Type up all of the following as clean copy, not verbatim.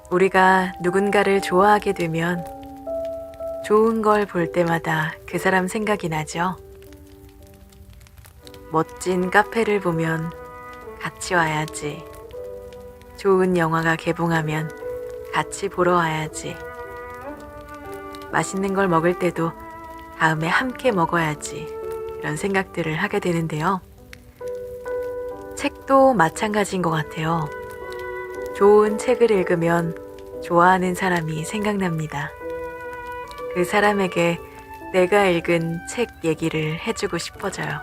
우리가 누군가를 좋아하게 되면 좋은 걸 볼 때마다 그 사람 생각이 나죠. 멋진 카페를 보면 같이 와야지. 좋은 영화가 개봉하면 같이 보러 와야지. 맛있는 걸 먹을 때도 다음에 함께 먹어야지. 이런 생각들을 하게 되는데요. 책도 마찬가지인 것 같아요. 좋은 책을 읽으면 좋아하는 사람이 생각납니다. 그 사람에게 내가 읽은 책 얘기를 해주고 싶어져요.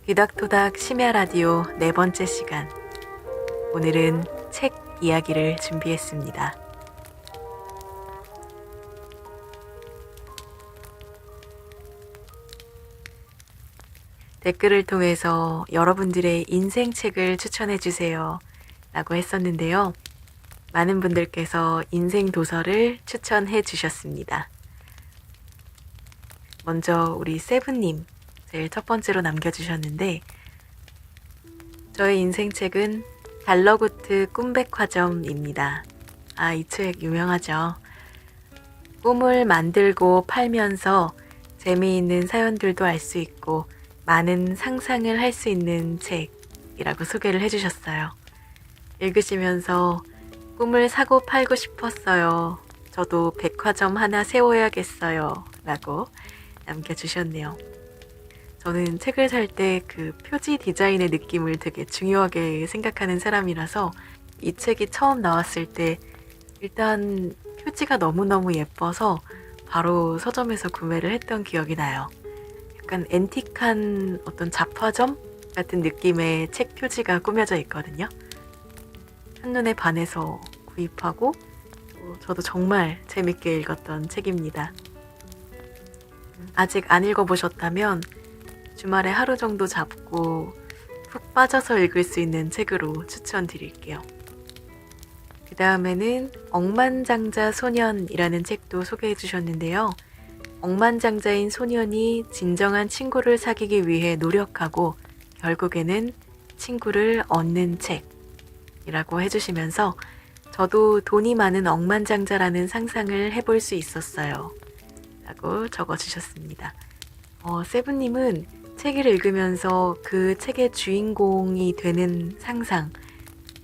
귀닥토닥 심야 라디오 4번째 시간. 오늘은 책 이야기를 준비했습니다. 댓글을 통해서 여러분들의 인생 책을 추천해 주세요 라고 했었는데요. 많은 분들께서 인생 도서를 추천해 주셨습니다. 먼저 우리 세븐님 제일 첫 번째로 남겨주셨는데, 저의 인생 책은 달러구트 꿈백화점입니다. 이 책 유명하죠. 꿈을 만들고 팔면서 재미있는 사연들도 알 수 있고 많은 상상을 할 수 있는 책이라고 소개를 해주셨어요. 읽으시면서 꿈을 사고 팔고 싶었어요. 저도 백화점 하나 세워야겠어요. 라고 남겨주셨네요. 저는 책을 살 때 그 표지 디자인의 느낌을 되게 중요하게 생각하는 사람이라서 이 책이 처음 나왔을 때 일단 표지가 너무너무 예뻐서 바로 서점에서 구매를 했던 기억이 나요. 약간 앤틱한 어떤 잡화점 같은 느낌의 책 표지가 꾸며져 있거든요. 한눈에 반해서 구입하고 저도 정말 재밌게 읽었던 책입니다. 아직 안 읽어보셨다면 주말에 하루 정도 잡고 푹 빠져서 읽을 수 있는 책으로 추천드릴게요. 그 다음에는 억만장자 소년이라는 책도 소개해 주셨는데요. 억만장자인 소년이 진정한 친구를 사귀기 위해 노력하고 결국에는 친구를 얻는 책이라고 해주시면서 저도 돈이 많은 억만장자라는 상상을 해볼 수 있었어요 라고 적어주셨습니다. 세븐님은 책을 읽으면서 그 책의 주인공이 되는 상상,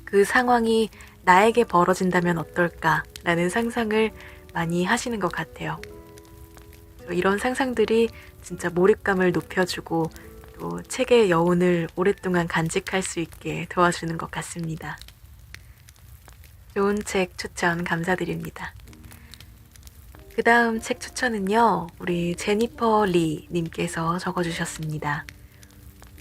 그 상황이 나에게 벌어진다면 어떨까 라는 상상을 많이 하시는 것 같아요. 이런 상상들이 진짜 몰입감을 높여주고 또 책의 여운을 오랫동안 간직할 수 있게 도와주는 것 같습니다. 좋은 책 추천 감사드립니다. 그 다음 책 추천은요, 우리 제니퍼 리 님께서 적어주셨습니다.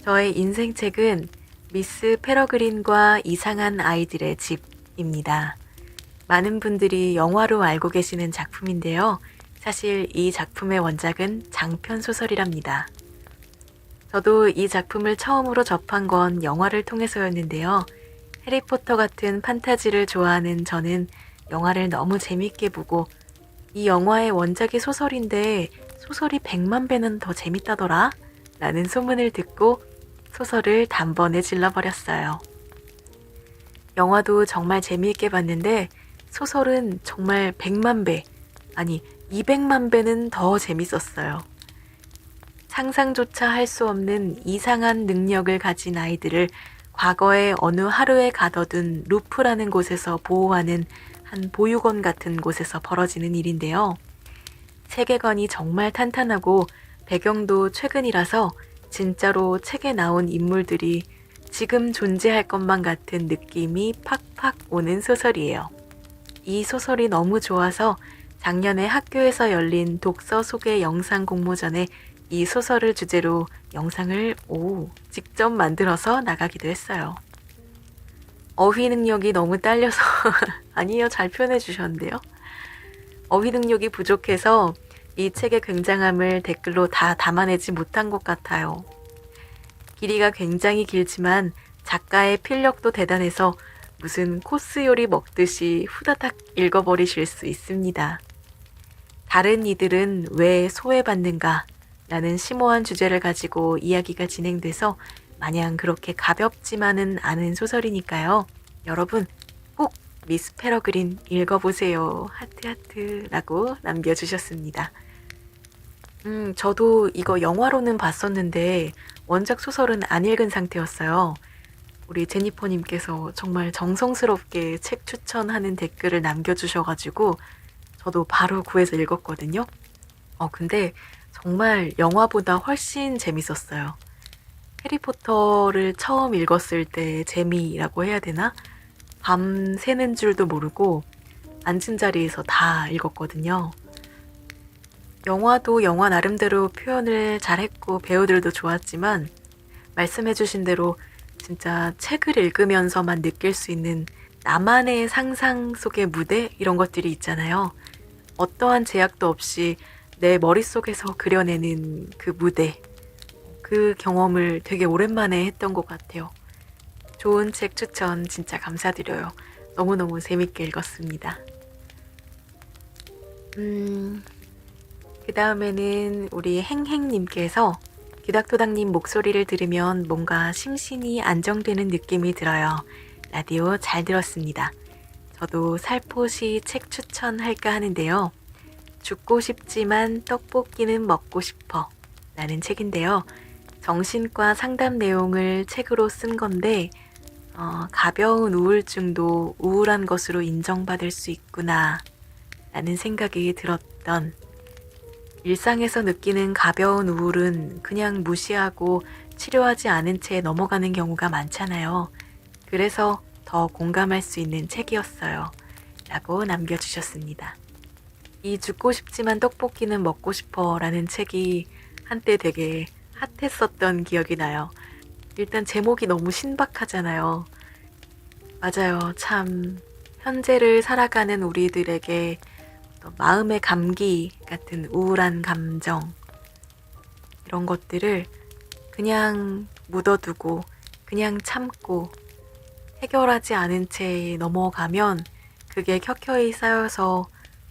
저의 인생 책은 미스 페러그린과 이상한 아이들의 집입니다. 많은 분들이 영화로 알고 계시는 작품인데요. 사실 이 작품의 원작은 장편 소설이랍니다. 저도 이 작품을 처음으로 접한 건 영화를 통해서였는데요. 해리포터 같은 판타지를 좋아하는 저는 영화를 너무 재밌게 보고 이 영화의 원작이 소설인데 소설이 100만 배는 더 재밌다더라? 라는 소문을 듣고 소설을 단번에 질러버렸어요. 영화도 정말 재미있게 봤는데 소설은 정말 100만 배, 아니 200만 배는 더 재밌었어요. 상상조차 할 수 없는 이상한 능력을 가진 아이들을 과거의 어느 하루에 가둬둔 루프라는 곳에서 보호하는 한 보육원 같은 곳에서 벌어지는 일인데요. 세계관이 정말 탄탄하고 배경도 최근이라서 진짜로 책에 나온 인물들이 지금 존재할 것만 같은 느낌이 팍팍 오는 소설이에요. 이 소설이 너무 좋아서 작년에 학교에서 열린 독서 소개 영상 공모전에 이 소설을 주제로 영상을 직접 만들어서 나가기도 했어요. 어휘 능력이 너무 딸려서 아니요, 잘 표현해 주셨는데요. 어휘 능력이 부족해서 이 책의 굉장함을 댓글로 다 담아내지 못한 것 같아요. 길이가 굉장히 길지만 작가의 필력도 대단해서 무슨 코스 요리 먹듯이 후다닥 읽어버리실 수 있습니다. 다른 이들은 왜 소외받는가? 라는 심오한 주제를 가지고 이야기가 진행돼서 마냥 그렇게 가볍지만은 않은 소설이니까요. 여러분 꼭 미스 페러그린 읽어보세요. 하트 하트라고 남겨주셨습니다. 저도 이거 영화로는 봤었는데 원작 소설은 안 읽은 상태였어요. 우리 제니퍼님께서 정말 정성스럽게 책 추천하는 댓글을 남겨주셔가지고 저도 바로 구해서 읽었거든요. 근데 정말 영화보다 훨씬 재밌었어요. 해리포터를 처음 읽었을 때 재미라고 해야 되나? 밤 새는 줄도 모르고 앉은 자리에서 다 읽었거든요. 영화도 영화 나름대로 표현을 잘했고 배우들도 좋았지만 말씀해주신 대로 진짜 책을 읽으면서만 느낄 수 있는 나만의 상상 속의 무대 이런 것들이 있잖아요. 어떠한 제약도 없이 내 머릿속에서 그려내는 그 무대, 그 경험을 되게 오랜만에 했던 것 같아요. 좋은 책 추천 진짜 감사드려요. 너무너무 재밌게 읽었습니다. 그 다음에는 우리 행행님께서 기닥토닥님 목소리를 들으면 뭔가 심신이 안정되는 느낌이 들어요. 라디오 잘 들었습니다. 저도 살포시 책 추천할까 하는데요. 죽고 싶지만 떡볶이는 먹고 싶어 라는 책인데요. 정신과 상담 내용을 책으로 쓴 건데 가벼운 우울증도 우울한 것으로 인정받을 수 있구나 라는 생각이 들었던, 일상에서 느끼는 가벼운 우울은 그냥 무시하고 치료하지 않은 채 넘어가는 경우가 많잖아요. 그래서 더 공감할 수 있는 책이었어요. 라고 남겨주셨습니다. 이 죽고 싶지만 떡볶이는 먹고 싶어 라는 책이 한때 되게 핫했었던 기억이 나요. 일단 제목이 너무 신박하잖아요. 맞아요. 참 현재를 살아가는 우리들에게 마음의 감기 같은 우울한 감정, 이런 것들을 그냥 묻어두고 그냥 참고 해결하지 않은 채 넘어가면 그게 켜켜이 쌓여서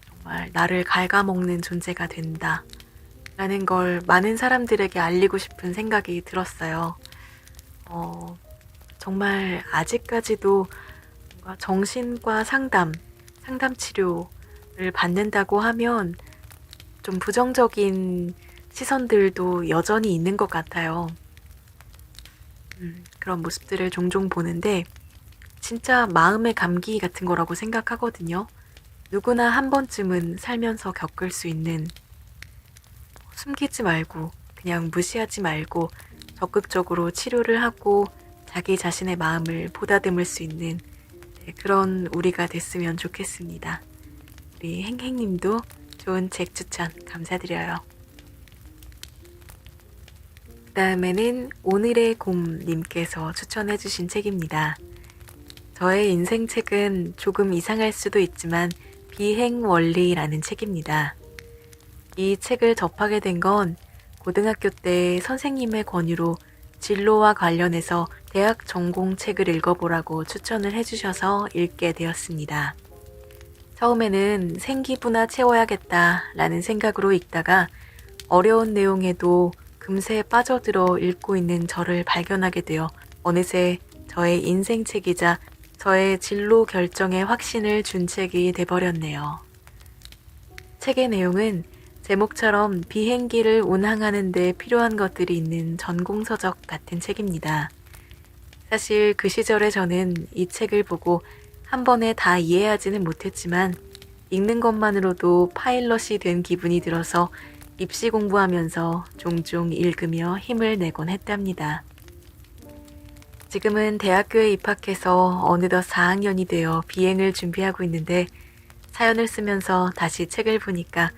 정말 나를 갉아먹는 존재가 된다 라는 걸 많은 사람들에게 알리고 싶은 생각이 들었어요. 정말 아직까지도 뭔가 정신과 상담 치료를 받는다고 하면 좀 부정적인 시선들도 여전히 있는 것 같아요. 그런 모습들을 종종 보는데 진짜 마음의 감기 같은 거라고 생각하거든요. 누구나 한 번쯤은 살면서 겪을 수 있는, 숨기지 말고 그냥 무시하지 말고 적극적으로 치료를 하고 자기 자신의 마음을 보다듬을 수 있는 그런 우리가 됐으면 좋겠습니다. 우리 행행님도 좋은 책 추천 감사드려요. 그 다음에는 오늘의 곰님께서 추천해주신 책입니다. 저의 인생 책은 조금 이상할 수도 있지만 비행원리라는 책입니다. 이 책을 접하게 된 건 고등학교 때 선생님의 권유로 진로와 관련해서 대학 전공 책을 읽어보라고 추천을 해주셔서 읽게 되었습니다. 처음에는 생기부나 채워야겠다라는 생각으로 읽다가 어려운 내용에도 금세 빠져들어 읽고 있는 저를 발견하게 되어 어느새 저의 인생책이자 저의 진로 결정에 확신을 준 책이 돼버렸네요. 책의 내용은 제목처럼 비행기를 운항하는 데 필요한 것들이 있는 전공서적 같은 책입니다. 사실 그 시절에 저는 이 책을 보고 한 번에 다 이해하지는 못했지만 읽는 것만으로도 파일럿이 된 기분이 들어서 입시 공부하면서 종종 읽으며 힘을 내곤 했답니다. 지금은 대학교에 입학해서 어느덧 4학년이 되어 비행을 준비하고 있는데 사연을 쓰면서 다시 책을 보니까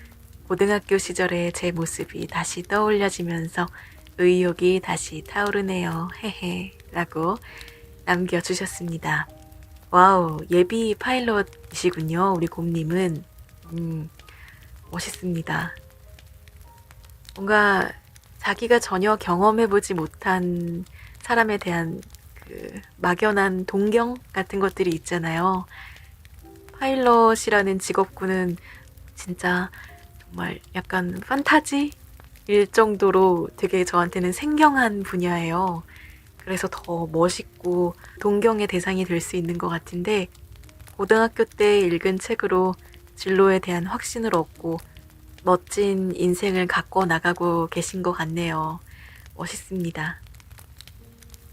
고등학교 시절의 제 모습이 다시 떠올려지면서 의욕이 다시 타오르네요. 헤헤 라고 남겨주셨습니다. 와우, 예비 파일럿이시군요. 우리 곰님은. 멋있습니다. 뭔가 자기가 전혀 경험해보지 못한 사람에 대한 그 막연한 동경 같은 것들이 있잖아요. 파일럿이라는 직업군은 진짜 정말 약간 판타지일 정도로 되게 저한테는 생경한 분야예요. 그래서 더 멋있고 동경의 대상이 될 수 있는 것 같은데 고등학교 때 읽은 책으로 진로에 대한 확신을 얻고 멋진 인생을 갖고 나가고 계신 것 같네요. 멋있습니다.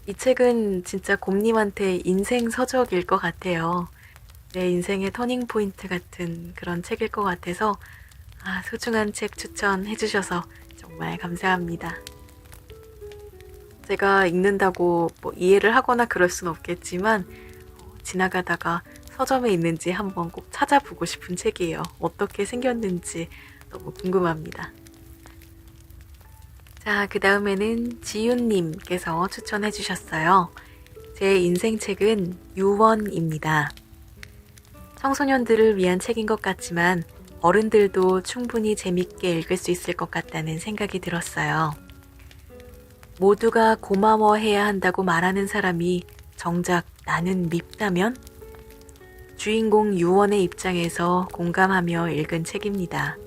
이 책은 진짜 곰님한테 인생 서적일 것 같아요. 내 인생의 터닝포인트 같은 그런 책일 것 같아서 소중한 책 추천해 주셔서 정말 감사합니다. 제가 읽는다고 뭐 이해를 하거나 그럴 순 없겠지만 지나가다가 서점에 있는지 한번 꼭 찾아보고 싶은 책이에요. 어떻게 생겼는지 너무 궁금합니다. 자, 그 다음에는 지윤님께서 추천해 주셨어요. 제 인생 책은 유언입니다. 청소년들을 위한 책인 것 같지만 어른들도 충분히 재밌게 읽을 수 있을 것 같다는 생각이 들었어요. 모두가 고마워해야 한다고 말하는 사람이 정작 나는 밉다면? 주인공 유언의 입장에서 공감하며 읽은 책입니다.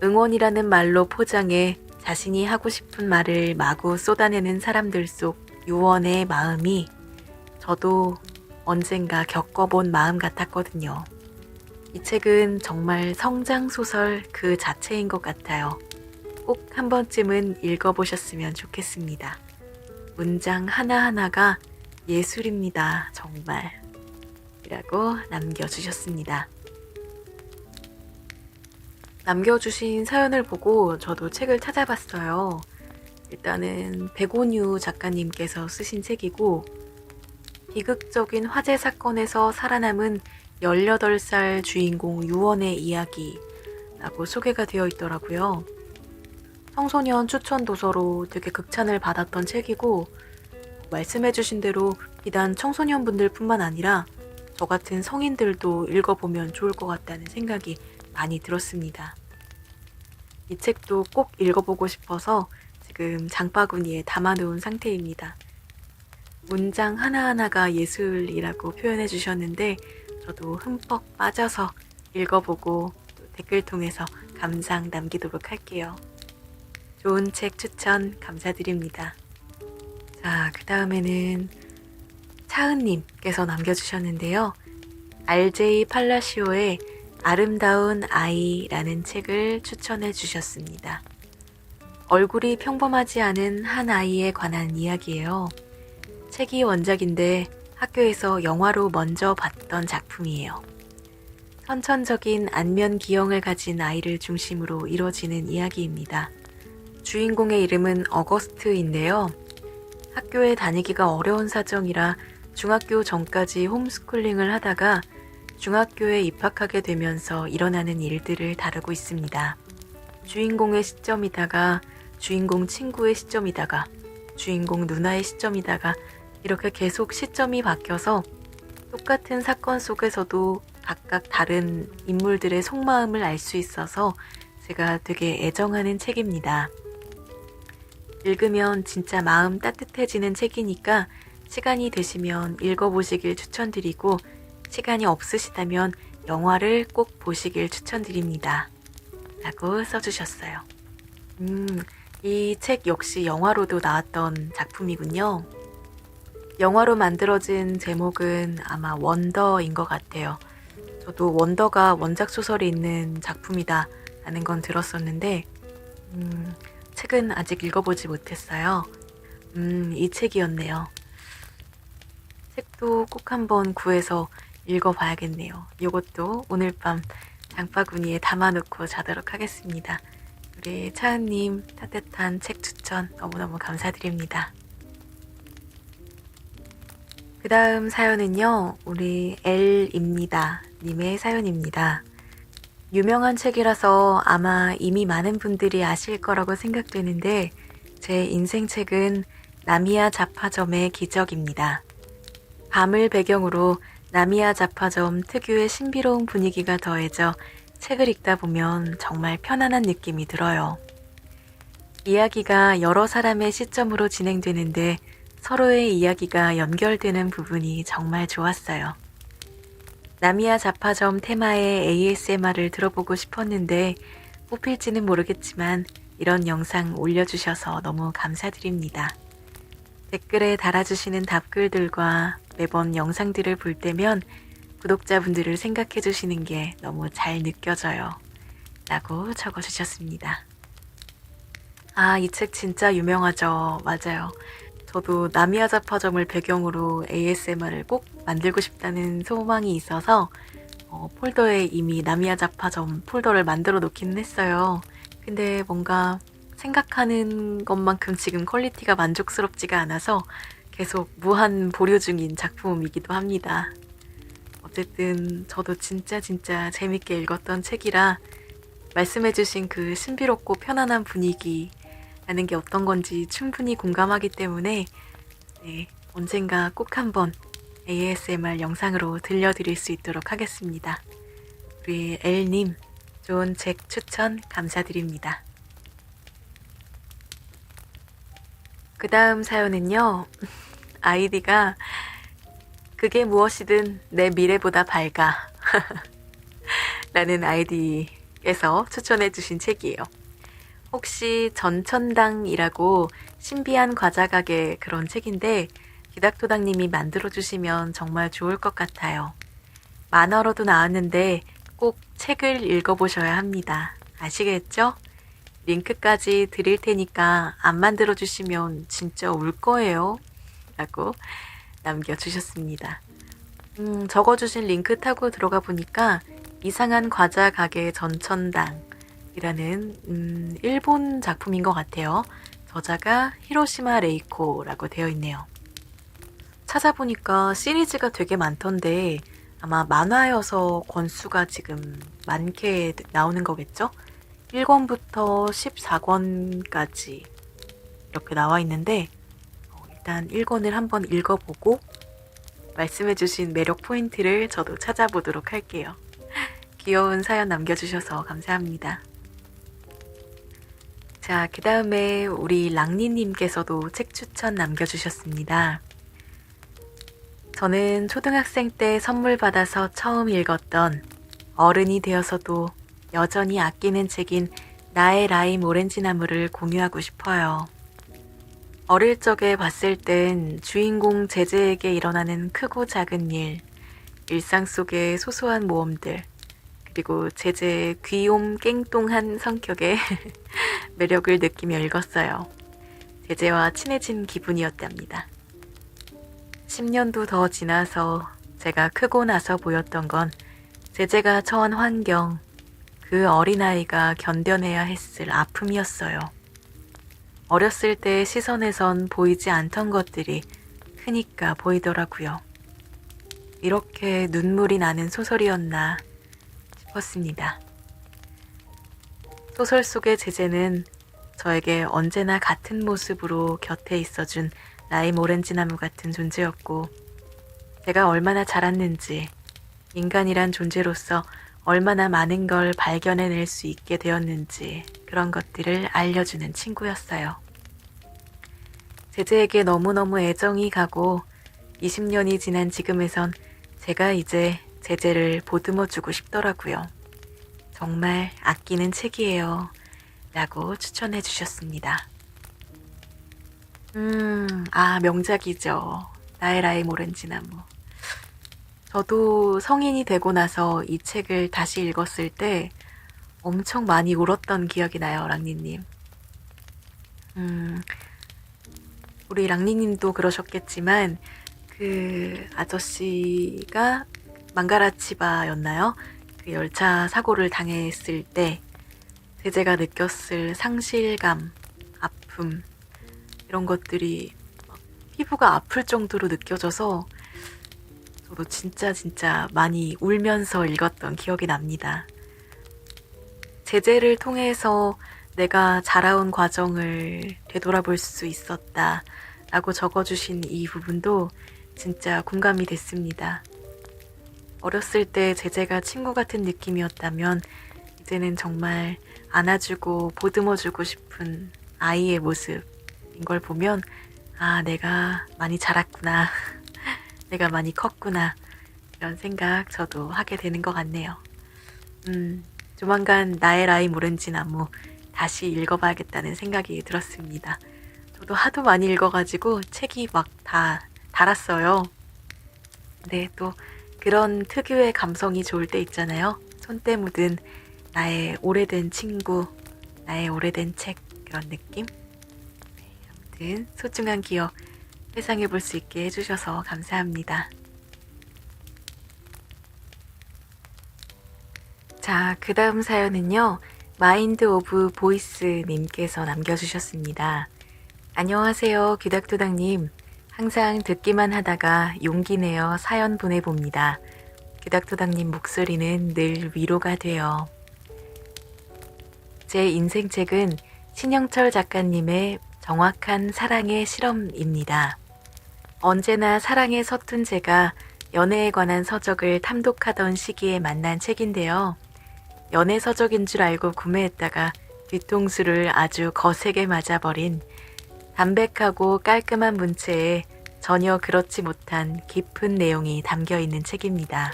응원이라는 말로 포장해 자신이 하고 싶은 말을 마구 쏟아내는 사람들 속 유언의 마음이 저도 언젠가 겪어본 마음 같았거든요. 이 책은 정말 성장소설 그 자체인 것 같아요. 꼭 한 번쯤은 읽어보셨으면 좋겠습니다. 문장 하나하나가 예술입니다. 정말. 이라고 남겨주셨습니다. 남겨주신 사연을 보고 저도 책을 찾아봤어요. 일단은 백온유 작가님께서 쓰신 책이고 비극적인 화재 사건에서 살아남은 18살 주인공 유언의 이야기라고 소개가 되어 있더라고요. 청소년 추천 도서로 되게 극찬을 받았던 책이고 말씀해주신 대로 비단 청소년분들 뿐만 아니라 저 같은 성인들도 읽어보면 좋을 것 같다는 생각이 많이 들었습니다. 이 책도 꼭 읽어보고 싶어서 지금 장바구니에 담아놓은 상태입니다. 문장 하나하나가 예술이라고 표현해 주셨는데 저도 흠뻑 빠져서 읽어보고 댓글 통해서 감상 남기도록 할게요. 좋은 책 추천 감사드립니다. 자, 그 다음에는 차은님께서 남겨주셨는데요. RJ 팔라시오의 아름다운 아이라는 책을 추천해 주셨습니다. 얼굴이 평범하지 않은 한 아이에 관한 이야기예요. 책이 원작인데 학교에서 영화로 먼저 봤던 작품이에요. 선천적인 안면 기형을 가진 아이를 중심으로 이뤄지는 이야기입니다. 주인공의 이름은 어거스트인데요. 학교에 다니기가 어려운 사정이라 중학교 전까지 홈스쿨링을 하다가 중학교에 입학하게 되면서 일어나는 일들을 다루고 있습니다. 주인공의 시점이다가 주인공 친구의 시점이다가 주인공 누나의 시점이다가 이렇게 계속 시점이 바뀌어서 똑같은 사건 속에서도 각각 다른 인물들의 속마음을 알 수 있어서 제가 되게 애정하는 책입니다. 읽으면 진짜 마음 따뜻해지는 책이니까 시간이 되시면 읽어보시길 추천드리고 시간이 없으시다면 영화를 꼭 보시길 추천드립니다. 라고 써주셨어요. 이 책 역시 영화로도 나왔던 작품이군요. 영화로 만들어진 제목은 아마 원더인 것 같아요. 저도 원더가 원작 소설이 있는 작품이다 라는 건 들었었는데 책은 아직 읽어보지 못했어요. 이 책이었네요. 책도 꼭 한번 구해서 읽어봐야겠네요. 이것도 오늘 밤 장바구니에 담아놓고 자도록 하겠습니다. 우리 차은님 따뜻한 책 추천 너무너무 감사드립니다. 그 다음 사연은요, 우리 L입니다. 님의 사연입니다. 유명한 책이라서 아마 이미 많은 분들이 아실 거라고 생각되는데 제 인생 책은 나미야 잡화점의 기적입니다. 밤을 배경으로 나미야 잡화점 특유의 신비로운 분위기가 더해져 책을 읽다 보면 정말 편안한 느낌이 들어요. 이야기가 여러 사람의 시점으로 진행되는데 서로의 이야기가 연결되는 부분이 정말 좋았어요. 나미야 잡화점 테마의 ASMR을 들어보고 싶었는데 뽑힐지는 모르겠지만 이런 영상 올려주셔서 너무 감사드립니다. 댓글에 달아주시는 답글들과 매번 영상들을 볼 때면 구독자분들을 생각해 주시는 게 너무 잘 느껴져요. 라고 적어주셨습니다. 아, 이 책 진짜 유명하죠. 맞아요. 저도 나미야 잡화점을 배경으로 ASMR을 꼭 만들고 싶다는 소망이 있어서 폴더에 이미 나미야 잡화점 폴더를 만들어 놓기는 했어요. 근데 뭔가 생각하는 것만큼 지금 퀄리티가 만족스럽지가 않아서 계속 무한 보류 중인 작품이기도 합니다. 어쨌든 저도 진짜 재밌게 읽었던 책이라 말씀해주신 그 신비롭고 편안한 분위기라는 게 어떤 건지 충분히 공감하기 때문에 네, 언젠가 꼭 한번 ASMR 영상으로 들려드릴 수 있도록 하겠습니다. 우리 엘님, 좋은 책 추천 감사드립니다. 그 다음 사연은요, 아이디가 그게 무엇이든 내 미래보다 밝아 라는 아이디에서 추천해주신 책이에요. 혹시 전천당이라고 신비한 과자 가게 그런 책인데 기닥토당님이 만들어주시면 정말 좋을 것 같아요. 만화로도 나왔는데 꼭 책을 읽어보셔야 합니다. 아시겠죠? 링크까지 드릴 테니까 안 만들어주시면 진짜 울 거예요. 라고 남겨주셨습니다. 적어주신 링크 타고 들어가 보니까 이상한 과자 가게 전천당이라는 일본 작품인 것 같아요. 저자가 히로시마 레이코라고 되어 있네요. 찾아보니까 시리즈가 되게 많던데 아마 만화여서 권수가 지금 많게 나오는 거겠죠? 1권부터 14권까지 이렇게 나와 있는데 일단 1권을 한번 읽어보고 말씀해주신 매력 포인트를 저도 찾아보도록 할게요. 귀여운 사연 남겨주셔서 감사합니다. 자, 그 다음에 우리 랑니님께서도 책 추천 남겨주셨습니다. 저는 초등학생 때 선물 받아서 처음 읽었던 어른이 되어서도 여전히 아끼는 책인 나의 라임 오렌지 나무를 공유하고 싶어요. 어릴 적에 봤을 땐 주인공 제제에게 일어나는 크고 작은 일, 일상 속의 소소한 모험들, 그리고 제제의 귀욤 깽똥한 성격에 매력을 느끼며 읽었어요. 제제와 친해진 기분이었답니다. 10년도 더 지나서 제가 크고 나서 보였던 건 제제가 처한 환경, 그 어린아이가 견뎌내야 했을 아픔이었어요. 어렸을 때 시선에선 보이지 않던 것들이 크니까 보이더라고요. 이렇게 눈물이 나는 소설이었나 싶었습니다. 소설 속의 제제는 저에게 언제나 같은 모습으로 곁에 있어준 라임 오렌지 나무 같은 존재였고 제가 얼마나 자랐는지 인간이란 존재로서 얼마나 많은 걸 발견해낼 수 있게 되었는지 그런 것들을 알려주는 친구였어요. 제제에게 너무너무 애정이 가고 20년이 지난 지금에선 제가 이제 제제를 보듬어주고 싶더라고요. 정말 아끼는 책이에요. 라고 추천해 주셨습니다. 명작이죠. 나의 라임 오렌지 나무. 저도 성인이 되고 나서 이 책을 다시 읽었을 때 엄청 많이 울었던 기억이 나요, 랑니님. 우리 랑니님도 그러셨겠지만 그 아저씨가 망가라치바였나요? 그 열차 사고를 당했을 때 제제가 느꼈을 상실감, 아픔 이런 것들이 피부가 아플 정도로 느껴져서 저도 진짜 많이 울면서 읽었던 기억이 납니다. 제제를 통해서 내가 자라온 과정을 되돌아볼 수 있었다 라고 적어주신 이 부분도 진짜 공감이 됐습니다. 어렸을 때 제제가 친구 같은 느낌이었다면 이제는 정말 안아주고 보듬어주고 싶은 아이의 모습인 걸 보면 아, 내가 많이 자랐구나. 내가 많이 컸구나. 이런 생각 저도 하게 되는 것 같네요. 조만간 나의 라임 오렌지 나무 다시 읽어봐야겠다는 생각이 들었습니다. 저도 하도 많이 읽어가지고 책이 막 다 달았어요. 근데 또 그런 특유의 감성이 좋을 때 있잖아요. 손때 묻은 나의 오래된 친구, 나의 오래된 책, 그런 느낌? 아무튼 소중한 기억 회상해 볼 수 있게 해주셔서 감사합니다. 자, 그 다음 사연은요. 마인드 오브 보이스 님께서 남겨주셨습니다. 안녕하세요, 귀닥두닥님. 항상 듣기만 하다가 용기 내어 사연 보내봅니다. 귀닥두닥님 목소리는 늘 위로가 돼요. 제 인생책은 신영철 작가님의 정확한 사랑의 실험입니다. 언제나 사랑에 서툰 제가 연애에 관한 서적을 탐독하던 시기에 만난 책인데요. 연애 서적인 줄 알고 구매했다가 뒤통수를 아주 거세게 맞아버린 담백하고 깔끔한 문체에 전혀 그렇지 못한 깊은 내용이 담겨있는 책입니다.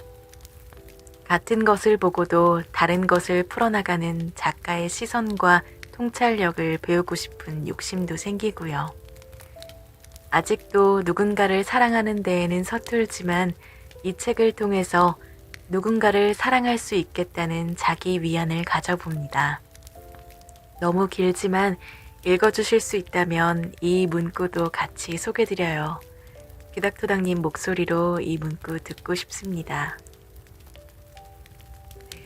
같은 것을 보고도 다른 것을 풀어나가는 작가의 시선과 통찰력을 배우고 싶은 욕심도 생기고요. 아직도 누군가를 사랑하는 데에는 서툴지만 이 책을 통해서 누군가를 사랑할 수 있겠다는 자기 위안을 가져봅니다. 너무 길지만 읽어주실 수 있다면 이 문구도 같이 소개드려요. 귀닥두닥님 목소리로 이 문구 듣고 싶습니다.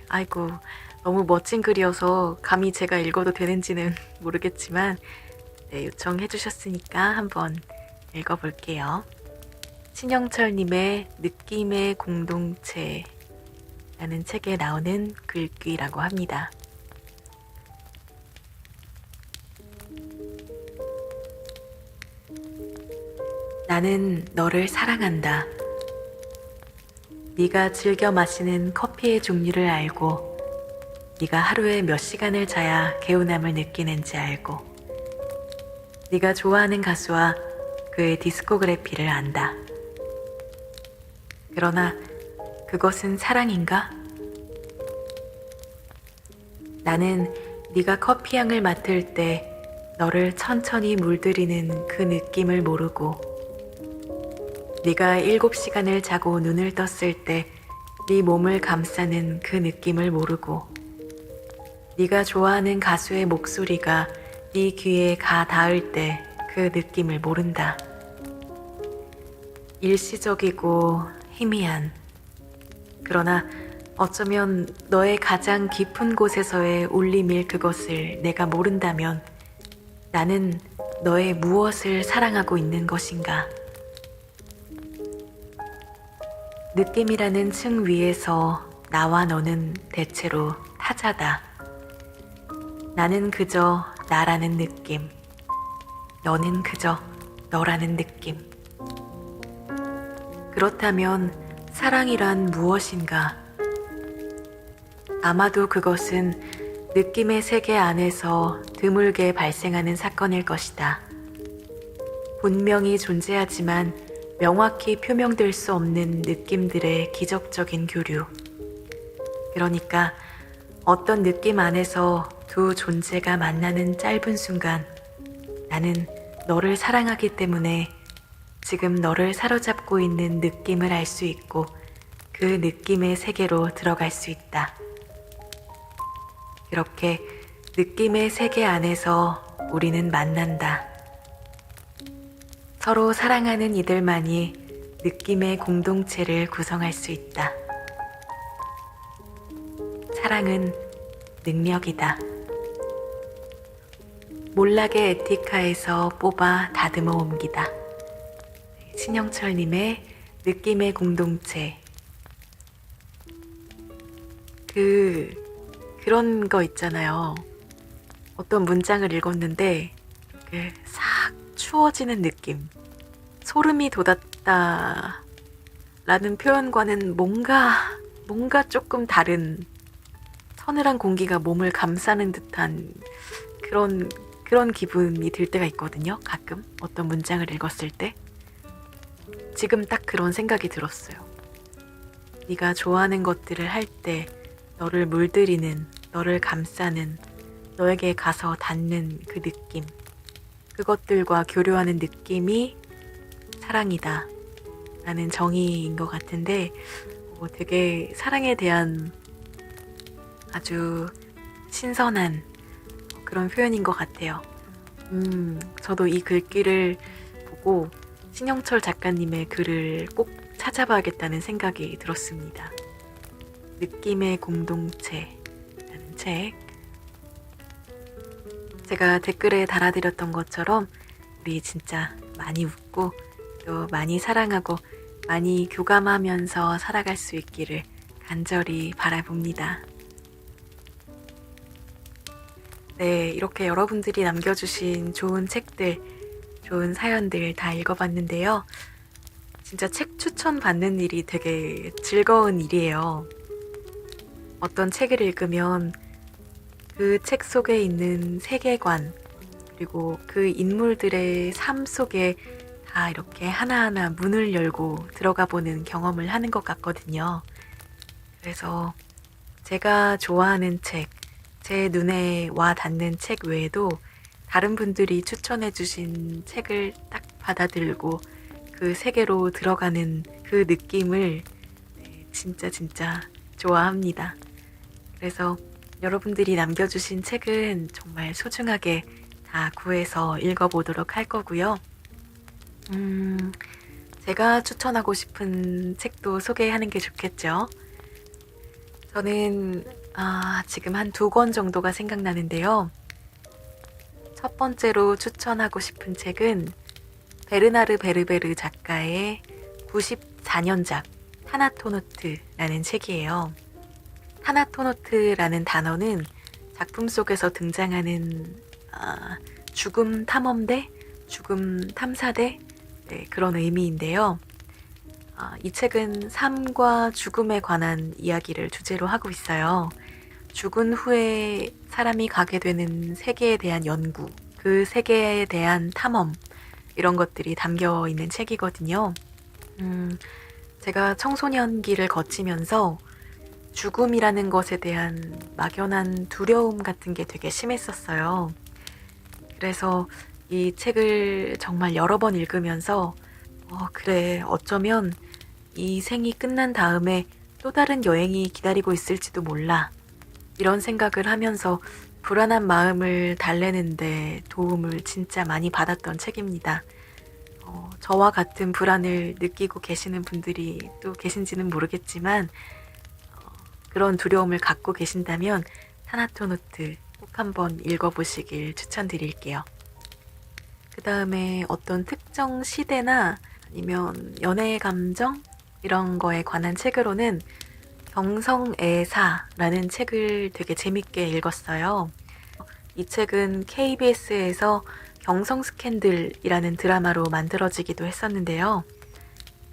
아이고, 너무 멋진 글이어서 감히 제가 읽어도 되는지는 모르겠지만 요청해 주셨으니까 한번 읽어볼게요. 신영철님의 느낌의 공동체 라는 책에 나오는 글귀라고 합니다. 나는 너를 사랑한다. 네가 즐겨 마시는 커피의 종류를 알고, 네가 하루에 몇 시간을 자야 개운함을 느끼는지 알고, 네가 좋아하는 가수와 그의 디스코그래피를 안다. 그러나 그것은 사랑인가? 나는 네가 커피향을 맡을 때 너를 천천히 물들이는 그 느낌을 모르고, 네가 7시간을 자고 눈을 떴을 때 네 몸을 감싸는 그 느낌을 모르고, 네가 좋아하는 가수의 목소리가 네 귀에 가 닿을 때 그 느낌을 모른다. 일시적이고 희미한, 그러나 어쩌면 너의 가장 깊은 곳에서의 울림일 그것을 내가 모른다면 나는 너의 무엇을 사랑하고 있는 것인가? 느낌이라는 층 위에서 나와 너는 대체로 타자다. 나는 그저 나라는 느낌, 너는 그저 너라는 느낌. 그렇다면 사랑이란 무엇인가? 아마도 그것은 느낌의 세계 안에서 드물게 발생하는 사건일 것이다. 분명히 존재하지만 명확히 표명될 수 없는 느낌들의 기적적인 교류. 그러니까 어떤 느낌 안에서 두 존재가 만나는 짧은 순간 나는 너를 사랑하기 때문에 지금 너를 사로잡고 있는 느낌을 알 수 있고 그 느낌의 세계로 들어갈 수 있다. 그렇게 느낌의 세계 안에서 우리는 만난다. 서로 사랑하는 이들만이 느낌의 공동체를 구성할 수 있다. 사랑은 능력이다. 몰락의 에티카에서 뽑아 다듬어 옮기다. 신영철님의 느낌의 공동체. 그런 거 있잖아요. 어떤 문장을 읽었는데 싹 추워지는 느낌. 소름이 돋았다 라는 표현과는 뭔가 조금 다른 서늘한 공기가 몸을 감싸는 듯한 그런 기분이 들 때가 있거든요. 가끔 어떤 문장을 읽었을 때 지금 딱 그런 생각이 들었어요. 네가 좋아하는 것들을 할 때 너를 물들이는, 너를 감싸는, 너에게 가서 닿는 그 느낌, 그것들과 교류하는 느낌이 사랑이다 라는 정의인 것 같은데 되게 사랑에 대한 아주 신선한 그런 표현인 것 같아요. 저도 이 글귀를 보고 신영철 작가님의 글을 꼭 찾아봐야겠다는 생각이 들었습니다. 느낌의 공동체라는 책. 제가 댓글에 달아드렸던 것처럼 우리 진짜 많이 웃고 또 많이 사랑하고 많이 교감하면서 살아갈 수 있기를 간절히 바라봅니다. 네, 이렇게 여러분들이 남겨주신 좋은 책들, 좋은 사연들 다 읽어봤는데요. 진짜 책 추천 받는 일이 되게 즐거운 일이에요. 어떤 책을 읽으면 그 책 속에 있는 세계관, 그리고 그 인물들의 삶 속에 다 이렇게 하나하나 문을 열고 들어가 보는 경험을 하는 것 같거든요. 그래서 제가 좋아하는 책, 제 눈에 와 닿는 책 외에도 다른 분들이 추천해 주신 책을 딱 받아들고 그 세계로 들어가는 그 느낌을 진짜 좋아합니다. 그래서 여러분들이 남겨주신 책은 정말 소중하게 다 구해서 읽어보도록 할 거고요. 제가 추천하고 싶은 책도 소개하는 게 좋겠죠. 저는 지금 한 2권 정도가 생각나는데요. 첫 번째로 추천하고 싶은 책은 베르나르 베르베르 작가의 94년작 타나토노트라는 책이에요. 타나토노트라는 단어는 작품 속에서 등장하는 죽음 탐험대, 죽음 탐사대, 그런 의미인데요. 이 책은 삶과 죽음에 관한 이야기를 주제로 하고 있어요. 죽은 후에 사람이 가게 되는 세계에 대한 연구, 그 세계에 대한 탐험, 이런 것들이 담겨 있는 책이거든요. 제가 청소년기를 거치면서 죽음이라는 것에 대한 막연한 두려움 같은 게 되게 심했었어요. 그래서 이 책을 정말 여러 번 읽으면서 그래, 어쩌면 이 생이 끝난 다음에 또 다른 여행이 기다리고 있을지도 몰라. 이런 생각을 하면서 불안한 마음을 달래는데 도움을 진짜 많이 받았던 책입니다. 저와 같은 불안을 느끼고 계시는 분들이 또 계신지는 모르겠지만 그런 두려움을 갖고 계신다면 타나토노트 꼭 한번 읽어보시길 추천드릴게요. 그 다음에 어떤 특정 시대나 아니면 연애 감정 이런 거에 관한 책으로는 경성애사라는 책을 되게 재밌게 읽었어요. 이 책은 KBS에서 경성 스캔들이라는 드라마로 만들어지기도 했었는데요.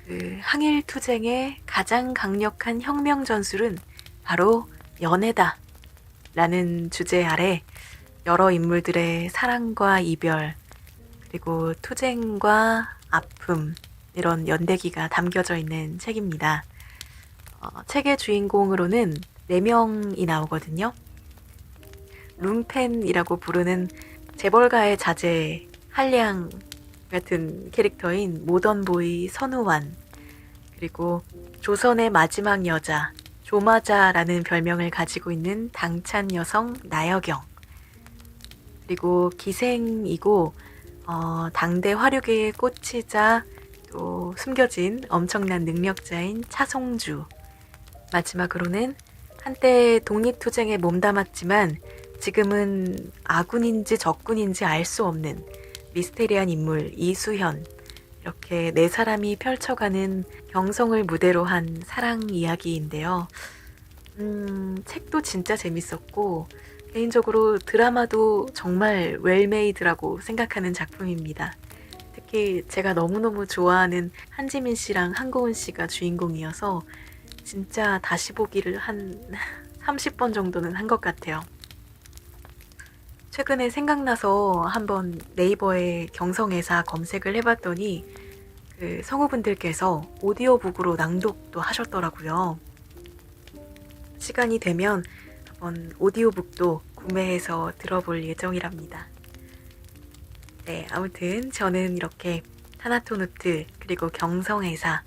그 항일 투쟁의 가장 강력한 혁명 전술은 바로 연애다 라는 주제 아래 여러 인물들의 사랑과 이별, 그리고 투쟁과 아픔, 이런 연대기가 담겨져 있는 책입니다. 책의 주인공으로는 4명이 나오거든요. 룸펜이라고 부르는 재벌가의 자제 한량 같은 캐릭터인 모던보이 선우환, 그리고 조선의 마지막 여자 조마자라는 별명을 가지고 있는 당찬 여성 나여경, 그리고 기생이고 당대 화류계의 꽃이자 또 숨겨진 엄청난 능력자인 차송주, 마지막으로는 한때 독립투쟁에 몸담았지만 지금은 아군인지 적군인지 알 수 없는 미스테리한 인물 이수현, 이렇게 4사람이 펼쳐가는 경성을 무대로 한 사랑 이야기인데요. 책도 진짜 재밌었고 개인적으로 드라마도 정말 웰메이드라고 생각하는 작품입니다. 특히 제가 너무너무 좋아하는 한지민 씨랑 한고은 씨가 주인공이어서 진짜 다시 보기를 한 30번 정도는 한 것 같아요. 최근에 생각나서 한번 네이버에 경성애사 검색을 해봤더니 그 성우분들께서 오디오북으로 낭독도 하셨더라고요. 시간이 되면 한번 오디오북도 구매해서 들어볼 예정이랍니다. 네, 아무튼 저는 이렇게 타나토노트 그리고 경성애사라는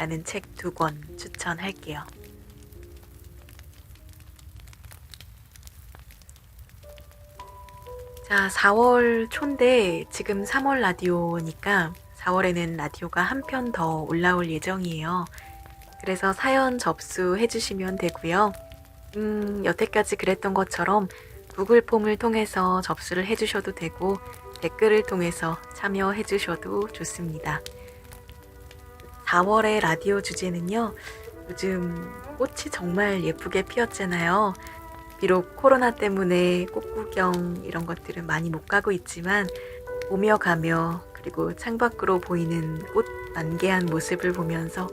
라는 책 2권 추천할게요. 자, 4월 초인데 지금 3월 라디오니까 4월에는 라디오가 한 편 더 올라올 예정이에요. 그래서 사연 접수해 주시면 되고요. 여태까지 그랬던 것처럼 구글 폼을 통해서 접수를 해 주셔도 되고 댓글을 통해서 참여해 주셔도 좋습니다. 4월의 라디오 주제는요. 요즘 꽃이 정말 예쁘게 피었잖아요. 비록 코로나 때문에 꽃 구경 이런 것들은 많이 못 가고 있지만 오며 가며 그리고 창밖으로 보이는 꽃 만개한 모습을 보면서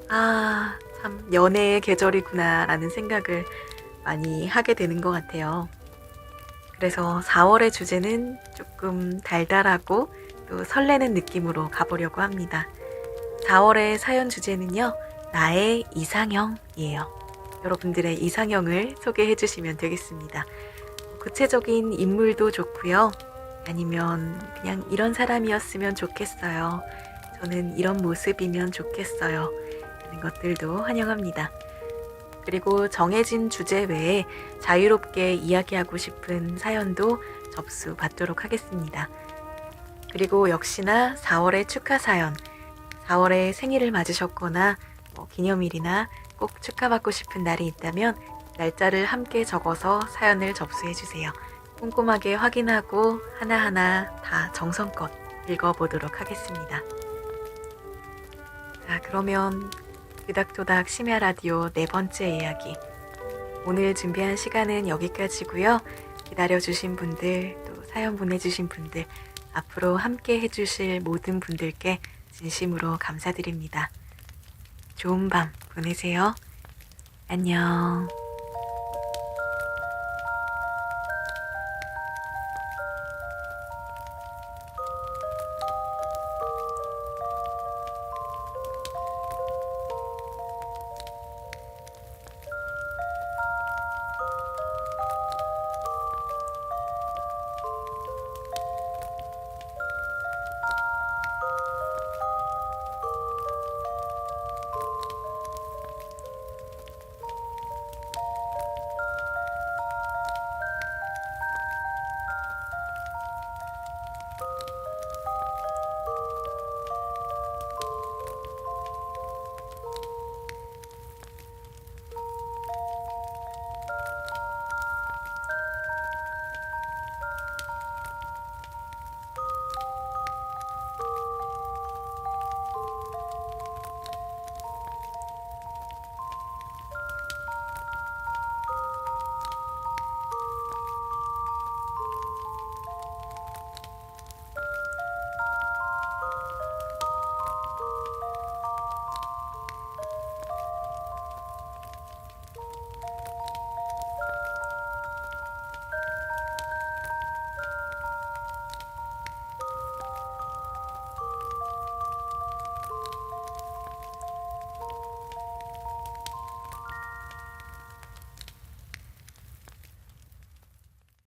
아, 참 연애의 계절이구나 라는 생각을 많이 하게 되는 것 같아요. 그래서 4월의 주제는 조금 달달하고 또 설레는 느낌으로 가보려고 합니다. 4월의 사연 주제는요, 나의 이상형이에요. 여러분들의 이상형을 소개해 주시면 되겠습니다. 구체적인 인물도 좋고요. 아니면 그냥 이런 사람이었으면 좋겠어요. 저는 이런 모습이면 좋겠어요. 하는 것들도 환영합니다. 그리고 정해진 주제 외에 자유롭게 이야기하고 싶은 사연도 접수 받도록 하겠습니다. 그리고 역시나 4월의 축하 사연, 4월에 생일을 맞으셨거나 기념일이나 꼭 축하받고 싶은 날이 있다면 날짜를 함께 적어서 사연을 접수해주세요. 꼼꼼하게 확인하고 하나하나 다 정성껏 읽어보도록 하겠습니다. 자, 그러면 그닥토닥 심야 라디오 4번째 이야기. 오늘 준비한 시간은 여기까지고요. 기다려주신 분들, 또 사연 보내주신 분들, 앞으로 함께 해주실 모든 분들께 진심으로 감사드립니다. 좋은 밤 보내세요. 안녕.